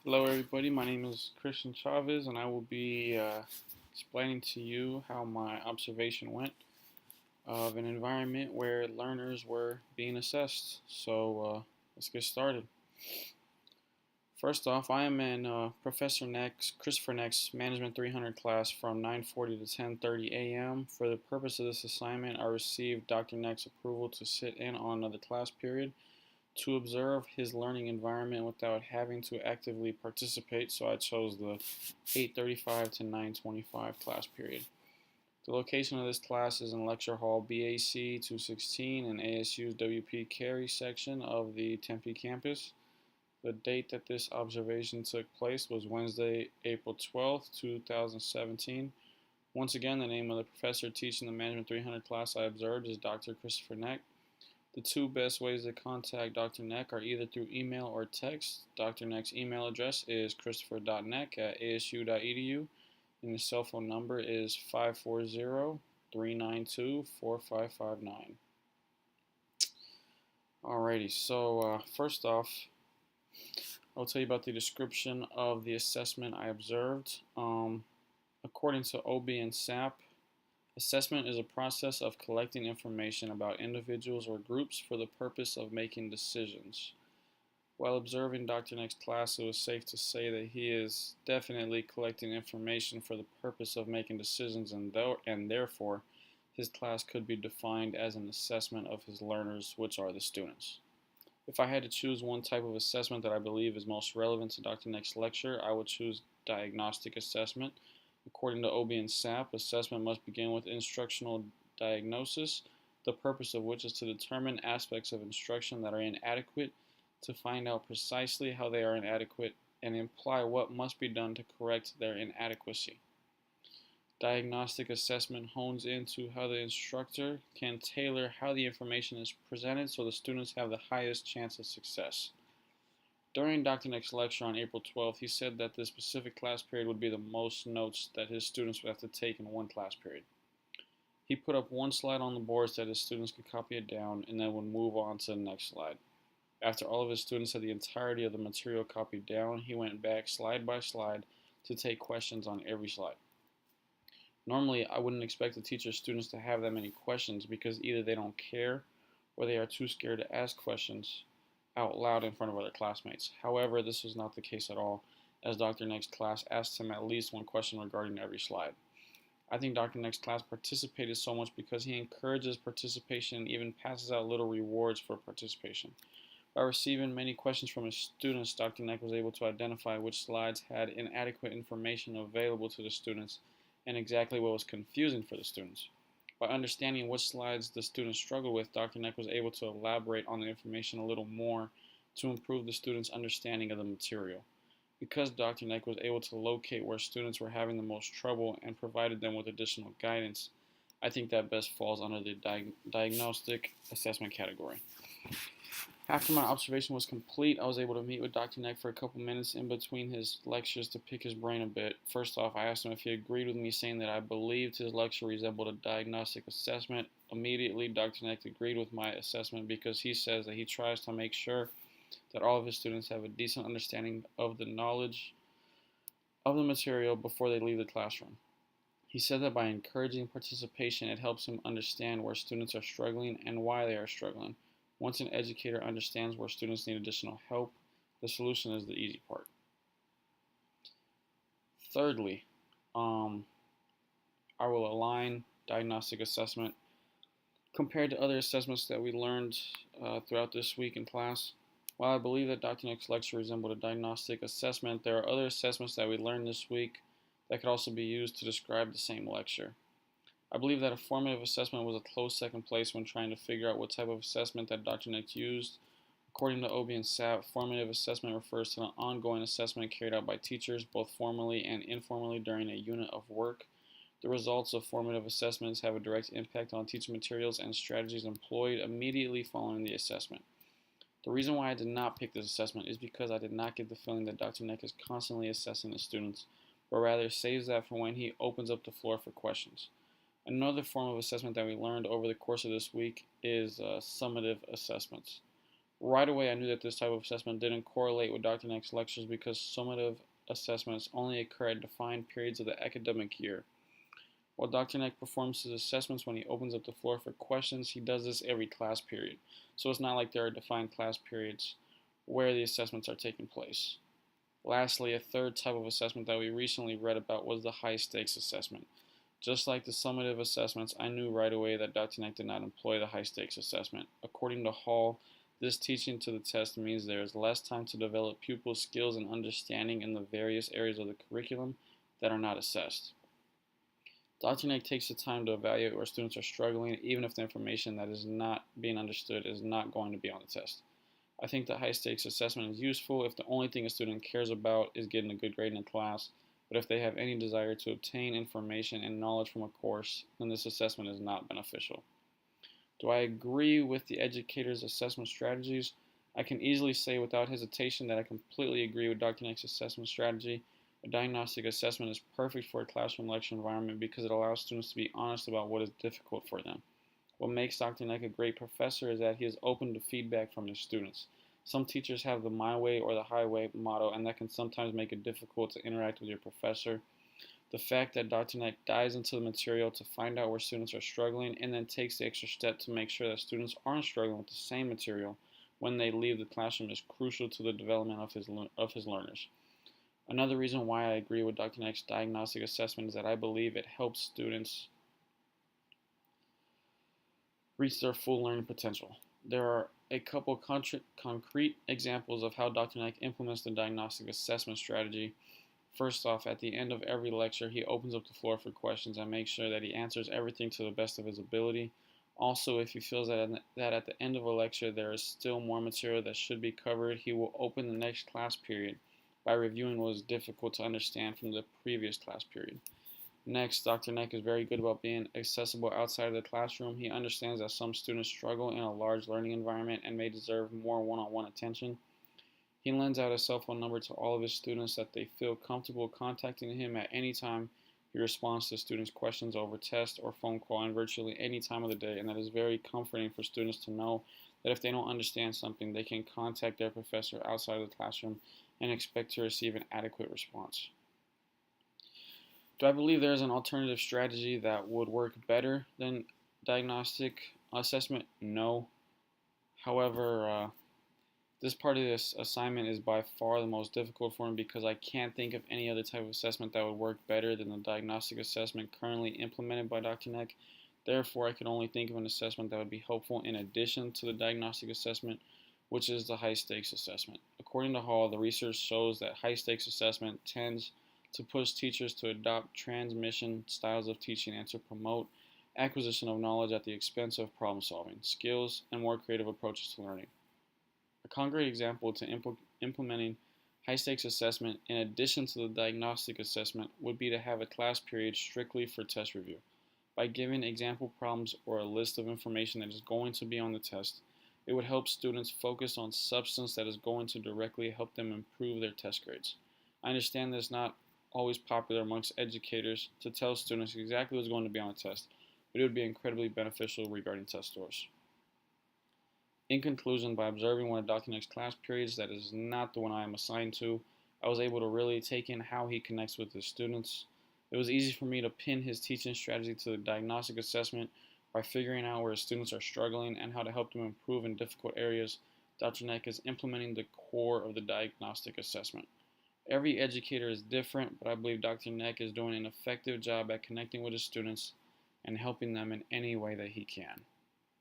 Hello, everybody. My name is Christian Chavez, and I will be explaining to you how my observation went of an environment where learners were being assessed. Let's get started. First off, I am in Christopher Neck's Management 300 class from 9:40 to 10:30 a.m. For the purpose of this assignment, I received Dr. Neck's approval to sit in on another class period to observe his learning environment without having to actively participate, so I chose the 8:35 to 9:25 class period. The location of this class is in Lecture Hall BAC 216 in ASU's WP Carey section of the Tempe campus. The date that this observation took place was Wednesday, April 12th, 2017. Once again, the name of the professor teaching the Management 300 class I observed is Dr. Christopher Neck. The two best ways to contact Dr. Neck are either through email or text. Dr. Neck's email address is christopher.neck@asu.edu, and his cell phone number is 540-392-4559. Alrighty, first off, I'll tell you about the description of the assessment I observed. According to OB and SAP, assessment is a process of collecting information about individuals or groups for the purpose of making decisions. While observing Dr. Neck's class, it was safe to say that he is definitely collecting information for the purpose of making decisions, and therefore his class could be defined as an assessment of his learners, which are the students. If I had to choose one type of assessment that I believe is most relevant to Dr. Neck's lecture, I would choose diagnostic assessment. According to OB and SAP, assessment must begin with instructional diagnosis, the purpose of which is to determine aspects of instruction that are inadequate, to find out precisely how they are inadequate, and imply what must be done to correct their inadequacy. Diagnostic assessment hones into how the instructor can tailor how the information is presented so the students have the highest chance of success. During Dr. Neck's lecture on April 12th, he said that this specific class period would be the most notes that his students would have to take in one class period. He put up one slide on the board so that his students could copy it down and then would move on to the next slide. After all of his students had the entirety of the material copied down, he went back slide by slide to take questions on every slide. Normally, I wouldn't expect a teacher's students to have that many questions because either they don't care or they are too scared to ask questions out loud in front of other classmates. However, this was not the case at all, as Dr. Neck's class asked him at least one question regarding every slide. I think Dr. Neck's class participated so much because he encourages participation and even passes out little rewards for participation. By receiving many questions from his students, Dr. Neck was able to identify which slides had inadequate information available to the students and exactly what was confusing for the students. By understanding which slides the students struggled with, Dr. Neck was able to elaborate on the information a little more to improve the students' understanding of the material. Because Dr. Neck was able to locate where students were having the most trouble and provided them with additional guidance, I think that best falls under the diagnostic assessment category. After my observation was complete, I was able to meet with Dr. Neck for a couple minutes in between his lectures to pick his brain a bit. First off, I asked him if he agreed with me saying that I believed his lecture resembled a diagnostic assessment. Immediately, Dr. Neck agreed with my assessment because he says that he tries to make sure that all of his students have a decent understanding of the knowledge of the material before they leave the classroom. He said that by encouraging participation, it helps him understand where students are struggling and why they are struggling. Once an educator understands where students need additional help, the solution is the easy part. Thirdly, I will align diagnostic assessment compared to other assessments that we learned throughout this week in class. While I believe that Dr. Neck's lecture resembled a diagnostic assessment, there are other assessments that we learned this week that could also be used to describe the same lecture. I believe that a formative assessment was a close second place when trying to figure out what type of assessment that Dr. Neck used. According to OB and SAP, formative assessment refers to an ongoing assessment carried out by teachers, both formally and informally, during a unit of work. The results of formative assessments have a direct impact on teaching materials and strategies employed immediately following the assessment. The reason why I did not pick this assessment is because I did not get the feeling that Dr. Neck is constantly assessing the students, but rather saves that for when he opens up the floor for questions. Another form of assessment that we learned over the course of this week is summative assessments. Right away, I knew that this type of assessment didn't correlate with Dr. Neck's lectures because summative assessments only occur at defined periods of the academic year. While Dr. Neck performs his assessments when he opens up the floor for questions, he does this every class period. So it's not like there are defined class periods where the assessments are taking place. Lastly, a third type of assessment that we recently read about was the high stakes assessment. Just like the summative assessments, I knew right away that Dr. Neck did not employ the high stakes assessment. According to Hall, this teaching to the test means there is less time to develop pupil skills and understanding in the various areas of the curriculum that are not assessed. Dr. Neck takes the time to evaluate where students are struggling, even if the information that is not being understood is not going to be on the test. I think the high stakes assessment is useful if the only thing a student cares about is getting a good grade in class, but if they have any desire to obtain information and knowledge from a course, then this assessment is not beneficial. Do I agree with the educator's assessment strategies? I can easily say without hesitation that I completely agree with Dr. Neck's assessment strategy. A diagnostic assessment is perfect for a classroom lecture environment because it allows students to be honest about what is difficult for them. What makes Dr. Neck a great professor is that he is open to feedback from his students. Some teachers have the my way or the highway motto, and that can sometimes make it difficult to interact with your professor. The fact that Dr. Neck dives into the material to find out where students are struggling and then takes the extra step to make sure that students aren't struggling with the same material when they leave the classroom is crucial to the development of his learners. Another reason why I agree with Dr. Neck's diagnostic assessment is that I believe it helps students reach their full learning potential. There are a couple concrete examples of how Dr. Neck implements the diagnostic assessment strategy. First off, at the end of every lecture, he opens up the floor for questions and makes sure that he answers everything to the best of his ability. Also, if he feels that at the end of a lecture there is still more material that should be covered, he will open the next class period by reviewing what is difficult to understand from the previous class period. Next, Dr. Neck is very good about being accessible outside of the classroom. He understands that some students struggle in a large learning environment and may deserve more one-on-one attention. He lends out a cell phone number to all of his students that they feel comfortable contacting him at any time. He responds to students' questions over text or phone call and virtually any time of the day, and that is very comforting for students to know that if they don't understand something, they can contact their professor outside of the classroom and expect to receive an adequate response. Do I believe there is an alternative strategy that would work better than diagnostic assessment? No. However, this part of this assignment is by far the most difficult for me because I can't think of any other type of assessment that would work better than the diagnostic assessment currently implemented by Dr. Neck. Therefore, I can only think of an assessment that would be helpful in addition to the diagnostic assessment, which is the high stakes assessment. According to Hall, the research shows that high stakes assessment tends to push teachers to adopt transmission styles of teaching and to promote acquisition of knowledge at the expense of problem solving, skills, and more creative approaches to learning. A concrete example to implementing high stakes assessment in addition to the diagnostic assessment would be to have a class period strictly for test review. By giving example problems or a list of information that is going to be on the test, it would help students focus on substance that is going to directly help them improve their test grades. I understand that it's not always popular amongst educators to tell students exactly what's going to be on the test, but it would be incredibly beneficial regarding test scores. In conclusion, by observing one of Dr. Neck's class periods that is not the one I am assigned to, I was able to really take in how he connects with his students. It was easy for me to pin his teaching strategy to the diagnostic assessment by figuring out where his students are struggling and how to help them improve in difficult areas. Dr. Neck is implementing the core of the diagnostic assessment. Every educator is different, but I believe Dr. Neck is doing an effective job at connecting with his students and helping them in any way that he can.